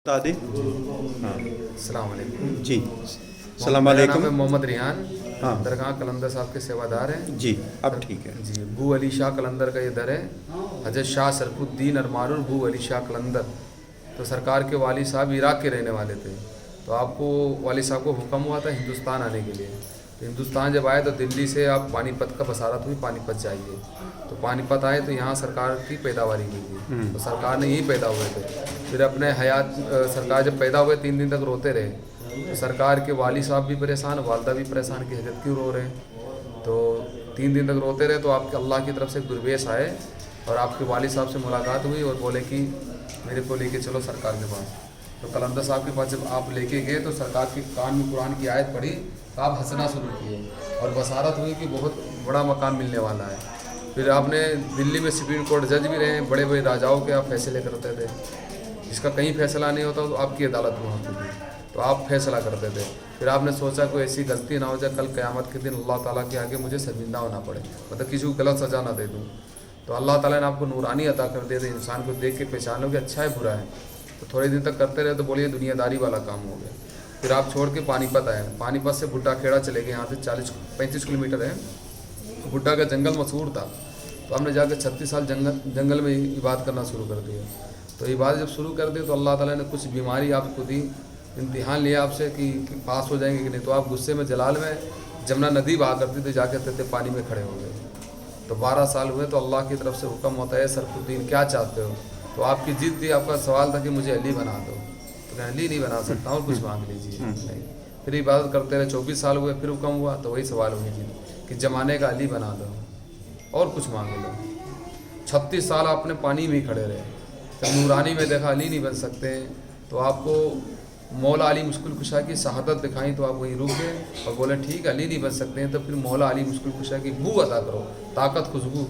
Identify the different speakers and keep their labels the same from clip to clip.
Speaker 1: बता दें। हाँ
Speaker 2: अस्सलाम वालेकुम
Speaker 1: जी। सलाम
Speaker 2: मेरा नाम
Speaker 1: वालेकुम।
Speaker 2: है मोहम्मद रिहान।
Speaker 1: हाँ
Speaker 2: दरगाह कलंदर साहब के सेवादार हैं।
Speaker 1: जी, अब ठीक है।
Speaker 2: जी, बू अली शाह कलंदर का ये दर है। हजरत शाह सरफुद्दीन अरमानुल बू अली शाह कलंदर तो सरकार के वाली साहब इराक़ के रहने वाले थे। तो आपको वाली साहब को हुक्म हुआ था हिंदुस्तान आने के लिए। तो हिंदुस्तान जब आए तो दिल्ली से आप पानीपत का बसारत हुई, पानीपत जाइए। तो पानीपत आए तो यहाँ सरकार की पैदावारी हुई थी, तो सरकार ने यही पैदा हुए थे। फिर अपने हयात सरकार जब पैदा हुए 3 दिन तक रोते रहे। तो सरकार के वाली साहब भी परेशान, वालदा भी परेशान कि हजरत क्यों रो रहे हैं। तो 3 दिन तक रोते रहे। तो आपके अल्लाह की तरफ से एक दुर्वेश आए और आपके वाली साहब से मुलाकात हुई और बोले कि मेरे को लेके चलो सरकार के पास। तो कलंदर साहब के पास जब आप लेके गए तो सरकार के कान में कुरान की आयत पढ़ी तो आप हंसना शुरू किए और बसारत हुई कि बहुत बड़ा मकान मिलने वाला है। फिर आपने दिल्ली में सुप्रीम कोर्ट जज भी रहे, बड़े बड़े राजाओं के आप फैसले करते थे। जिसका कहीं फैसला नहीं होता तो आपकी अदालत में होती थी, तो आप फैसला करते थे। फिर आपने सोचा कोई ऐसी गलती ना हो जाए कल क़यामत के दिन अल्लाह ताला के आगे मुझे शर्मिंदा होना पड़े, मतलब किसी को गलत सज़ा ना दे दूँ। तो अल्लाह ताला ने आपको नूरानी अता कर दिया था, इंसान को देख के पहचानो कि अच्छा है बुरा है। तो थोड़े दिन तक करते रहे तो बोलिए दुनियादारी वाला काम हो गया। फिर आप छोड़ के पानीपत आए। पानीपत से भुट्टा खेड़ा चले गए, यहाँ से 40-35 किलोमीटर है। भुट्टा का जंगल मशहूर था, तो हमने जाकर 36 साल जंगल में इबादत करना शुरू कर दिया। तो इबादत जब शुरू कर दी तो अल्लाह ताला ने कुछ बीमारी आपको दी, इम्तिहान लिया आपसे कि पास हो जाएंगे कि नहीं। तो आप गुस्से में जलाल में जमुना नदी बहा करती थी, जाके कहते पानी में खड़े हो गए। तो 12 साल हुए तो अल्लाह की तरफ से हुक्म होता है सरफुद्दीन क्या चाहते हो। तो आपकी जिद थी, आपका सवाल था कि मुझे अली बना दो। तो मैं अली नहीं बना सकता और कुछ मांग लीजिए। नहीं, फिर इबादत करते रहे, 24 साल हुए, फिर हुक्म हुआ तो वही सवाल हुई थी कि ज़माने का अली बना दो और कुछ मांग लो। 36 साल आपने पानी में ही खड़े रहे। जब नूरानी में देखा अली नहीं बन सकते तो आपको मौला अली मुश्किल कुशा की शहादत दिखाई, तो आप वहीं रुक गए और बोले ठीक अली नहीं बन सकते हैं तो फिर मौला अली मुश्किल कुशा की बू अता करो, ताकत खुशबू।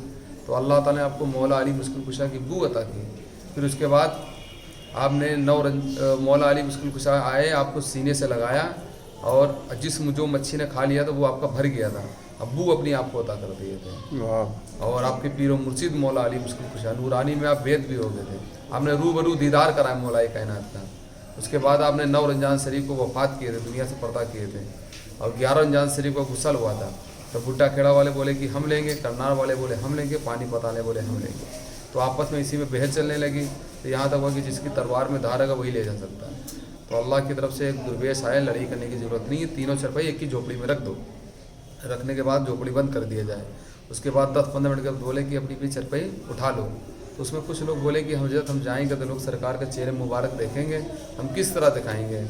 Speaker 2: तो अल्लाह ताला ने आपको मौला अली मुश्किल कुशा की बू अता की। फिर उसके बाद आपने मौला अली मुश्किल कुशा आए, आपको सीने से लगाया और जिस्म जो मच्छी ने खा लिया था वो आपका भर गया था, अबू अपनी आप को अता कर दिए थे। और आपके पीरो मुर्शिद मौला अली मुश्किल कुशा नूरानी में आप वेद भी हो गए थे। आपने रूबरू दीदार कराया मौला कायनात का। उसके बाद आपने 9 रमजान शरीफ को वफ़ात किए थे, दुनिया से पर्दा किए थे। और 11 रमजान शरीफ को गुस्ल हुआ था। तो भुट्टा खेड़ा वाले बोले कि हम लेंगे, करनाल वाले बोले हम लेंगे, पानीपत वाले बोले हम लेंगे। तो आपस में इसी में बहस चलने लगी। तो यहाँ तक हुआ कि जिसकी तलवार में धार है वही ले जा सकता है। तो अल्लाह की तरफ से एक दुर्वेश आए, लड़ाई करने की ज़रूरत नहीं है, तीनों चरपाई एक ही झोपड़ी में रख दो। रखने के बाद झोपड़ी बंद कर दिया जाए। उसके बाद 10-15 मिनट के बाद बोले कि अपनी चरपाई उठा लो। तो उसमें कुछ लोग बोले कि हम जाएंगे तो लोग सरकार के चेहरे मुबारक देखेंगे, हम किस तरह दिखाएंगे।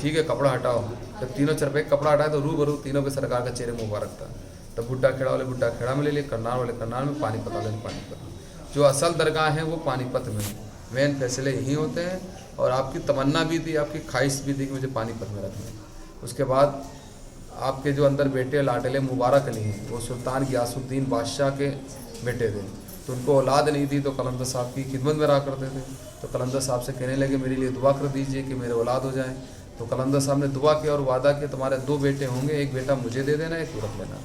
Speaker 2: ठीक है कपड़ा हटाओ। जब तीनों चरपाई कपड़ा हटाए तो रूबरू तीनों के सरकार का चेहरे मुबारक था। तब भुट्टा खेड़ा वाले भुट्टा खेड़ा में ले लिए, करनाल वाले करनाल में, पानीपत वाले पानीपत में। जो असल दरगाह हैं वो पानीपत में, मेन फैसले यहीं होते हैं। और आपकी तमन्ना भी थी, आपकी ख्वाहिश भी थी कि मुझे पानीपत में रखना। उसके बाद आपके जो अंदर बेटे लाडले मुबारक अली हैं, वो सुल्तान गियासुद्दीन बादशाह के बेटे थे। तो उनको औलाद नहीं थी तो कलंदर साहब की खिदमत में रहा करते थे। तो कलंदर साहब से कहने लगे मेरे लिए दुआ कर दीजिए कि मेरे औलाद हो जाए। तो कलंदर साहब ने दुआ किया और वादा किया तुम्हारे 2 बेटे होंगे, एक बेटा मुझे दे देना, एक तू रख लेना।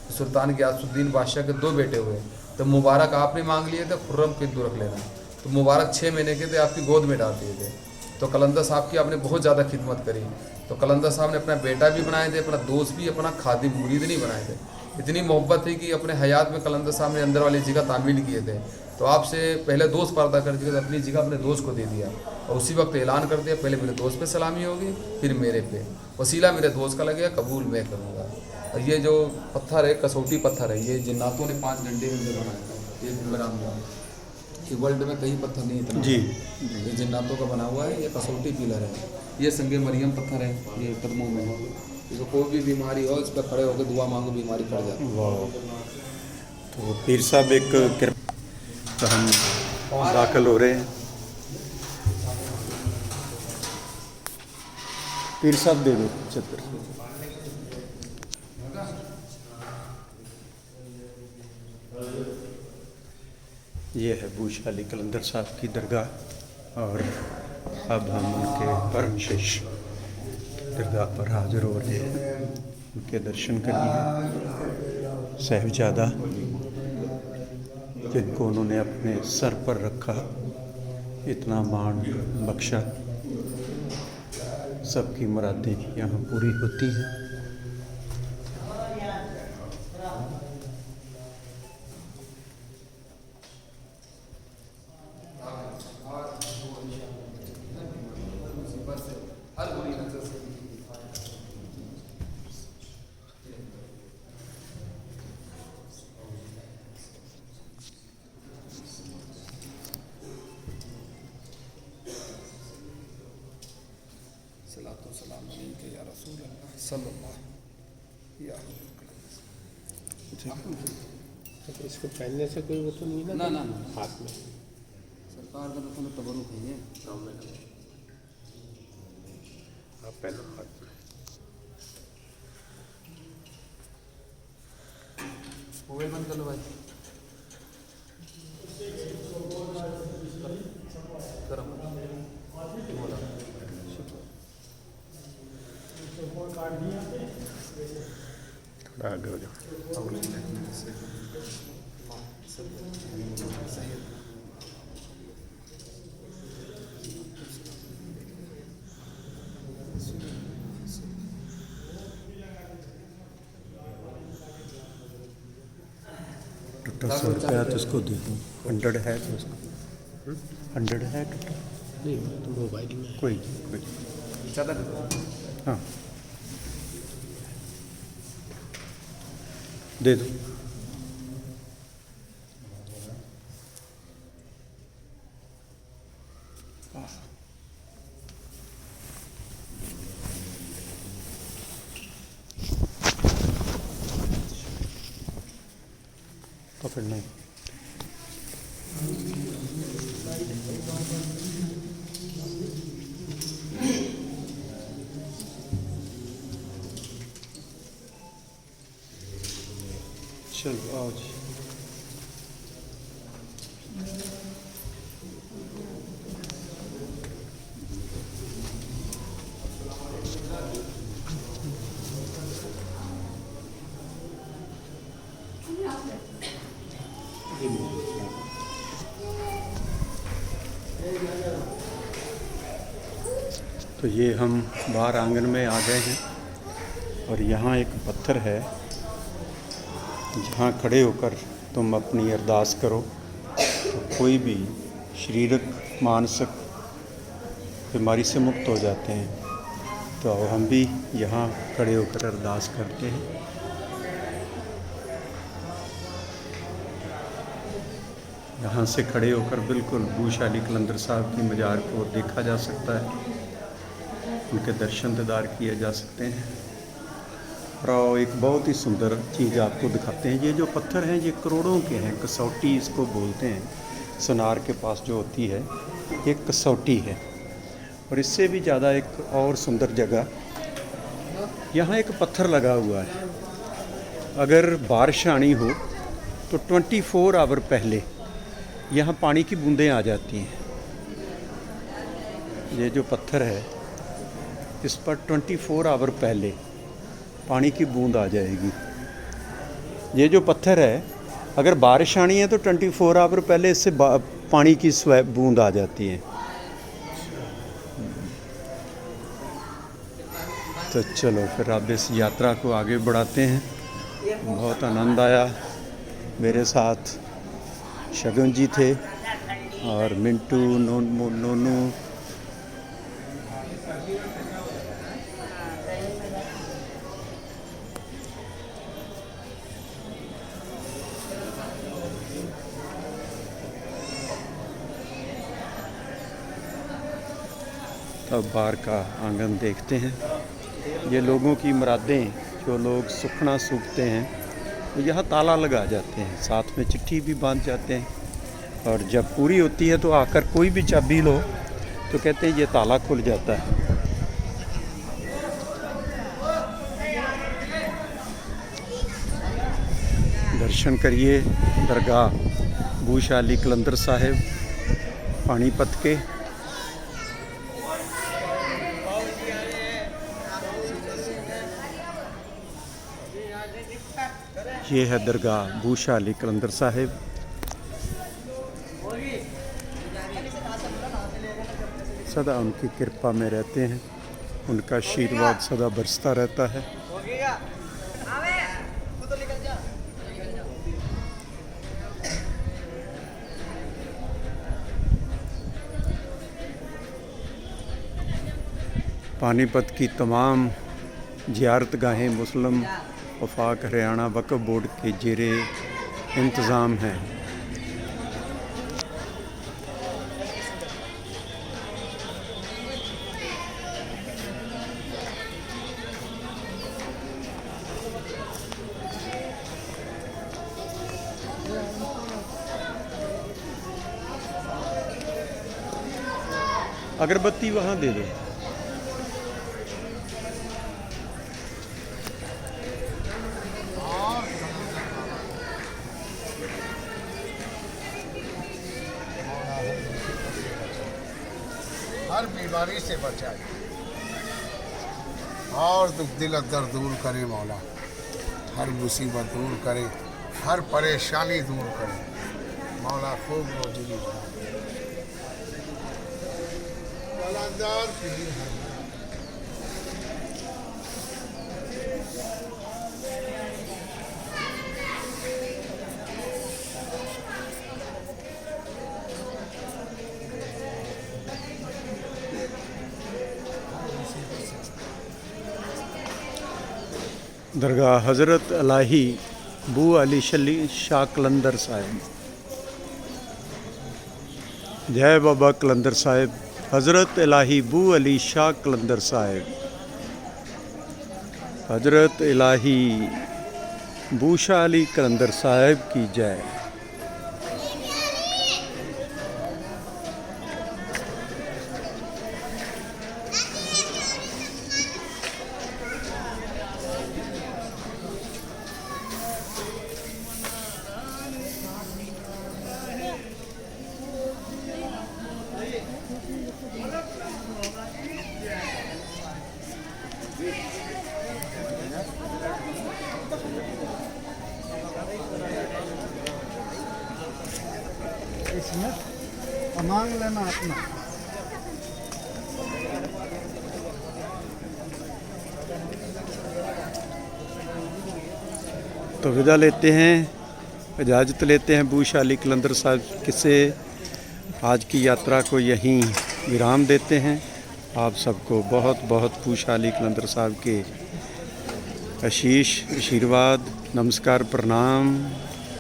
Speaker 2: तो सुल्तान गियासुद्दीन बादशाह के 2 बेटे हुए। तो मुबारक आपने मांग लिए थे, खुर्रम के 2 रख लेना। तो मुबारक 6 महीने के थे, आपकी गोद में डाल दिए थे। तो कलंदर साहब की आपने बहुत ज़्यादा खिदमत करी। तो कलंदर साहब ने अपना बेटा भी बनाए थे, अपना दोस्त भी, अपना खादिम मुरीद नहीं बनाए थे। इतनी मोहब्बत थी कि अपने हयात में कलंदर साहब ने अंदर वाली जगह तामील किए थे। तो आपसे पहले दोस्त पर्दा कर दिया, तो अपनी जगह अपने दोस्त को दे दिया और उसी वक्त ऐलान कर दिया पहले मेरे दोस्त पे सलामी होगी फिर मेरे पे, वसीला मेरे दोस्त का लगेगा, कबूल मैं करूँगा। और ये जो पत्थर है कसौटी पत्थर है, ये जिन्नातों ने 5 घंटे में मुझे बनाया था। ये बराम ये वर्ल्ड में कहीं पत्थर नहीं इतना
Speaker 1: जी,
Speaker 2: ये जिन्नातों का बना हुआ है। ये कसौटी पिलर है, ये संगे मरियम पत्थर है, ये कदमों में है। इसको कोई भी बीमारी हो इस पर खड़े होकर दुआ मांगो, बीमारी खड़ जाती है।
Speaker 1: तो पीर साहब एक तो हम दाखिल हो रहे हैं। पीर साहब दे दो छत्र। ये है बूशा अली कलंदर साहब की दरगाह और अब हम उनके परम शिष्य दरगाह पर हाजिर हो रहे हैं उनके दर्शन करने। साहिबजादा जिनको उन्होंने अपने सर पर रखा, इतना मान बख्शा सबकी मुरादें यहाँ पूरी होती हैं।
Speaker 2: सलाम अलैका या रसूल अल्लाह सल्लल्लाहु या
Speaker 3: तो इसको पहनने से कोई वो तो नहीं
Speaker 2: ना ना
Speaker 3: हाथ में
Speaker 2: सरकार का तो तबरुक है ये।
Speaker 3: आप पहनो हाथ में।
Speaker 2: मोबाइल बंद कर लो भाई। गरम
Speaker 3: थोड़ा आगे हो जाओ।
Speaker 1: टोटल 100 रुपया तो उसको दे दूँ। 100 है तो उसको 100 है टोटल।
Speaker 3: नहीं तो मोबाइल में
Speaker 1: कोई नहीं।
Speaker 2: चादर
Speaker 1: हाँ दे दो। पकड़ना है। चलो आओ जी। तो ये हम बाहर आंगन में आ गए हैं और यहाँ एक पत्थर है जहाँ खड़े होकर तुम अपनी अरदास करो तो कोई भी शारीरिक मानसिक बीमारी से मुक्त हो जाते हैं। तो हम भी यहाँ खड़े होकर अरदास करते हैं। यहाँ से खड़े होकर बिल्कुल बूशा अली कलंदर साहब की मज़ार को देखा जा सकता है, उनके दर्शन दीदार किए जा सकते हैं। और एक बहुत ही सुंदर चीज़ आपको दिखाते हैं। ये जो पत्थर हैं ये करोड़ों के हैं, कसौटी इसको बोलते हैं। सुनार के पास जो होती है ये कसौटी है। और इससे भी ज़्यादा एक और सुंदर जगह, यहाँ एक पत्थर लगा हुआ है। अगर बारिश आनी हो तो 24 आवर पहले यहाँ पानी की बूंदें आ जाती हैं। ये जो पत्थर है इस पर 24 आवर पहले पानी की बूंद आ जाएगी। ये जो पत्थर है अगर बारिश आनी है तो 24 आवर पहले इससे पानी की बूंद आ जाती है। तो चलो फिर अब इस यात्रा को आगे बढ़ाते हैं। बहुत आनंद आया। मेरे साथ शगुन जी थे और मिंटू नोनू तब बाहर का आंगन देखते हैं। ये लोगों की मुरादें जो लोग सुखना सूखते हैं तो यहाँ ताला लगा जाते हैं, साथ में चिट्ठी भी बांध जाते हैं। और जब पूरी होती है तो आकर कोई भी चाबी लो तो कहते हैं ये ताला खुल जाता है। दर्शन करिए दरगाह बूशा अली कलंदर साहिब पानीपत के। ये है दरगाह बूशा अली कलंदर साहिब। सदा उनकी कृपा में रहते हैं। उनका आशीर्वाद सदा बरसता रहता है। पानीपत की तमाम ज़ियारतगाहें मुस्लिम वफाक हरियाणा वक्फ बोर्ड के ज़ेरे इंतज़ाम हैं। अगरबत्ती वहाँ दे दो।
Speaker 4: हर बीमारी से बचाए और दुख दिल दर्द दूर करे मौला, हर मुसीबत दूर करे, हर परेशानी दूर करे मौला, खूब रोजी
Speaker 1: दरगाह हज़रत इलाही बू अली शाह कलंदर साहिब। जय बाबा कलंदर साहिब। हज़रत इलाही बू अली शाह कलंदर साहिब। हज़रत इलाही बू शाह अली कलंदर साहिब की जय।
Speaker 4: इसमें मांग लेना अपना।
Speaker 1: तो विदा लेते हैं, इजाज़त लेते हैं बू शाह अली कलंदर साहब से। आज की यात्रा को यहीं विराम देते हैं। आप सबको बहुत बहुत बू शाह अली कलंदर साहब के आशीष, आशीर्वाद, नमस्कार, प्रणाम।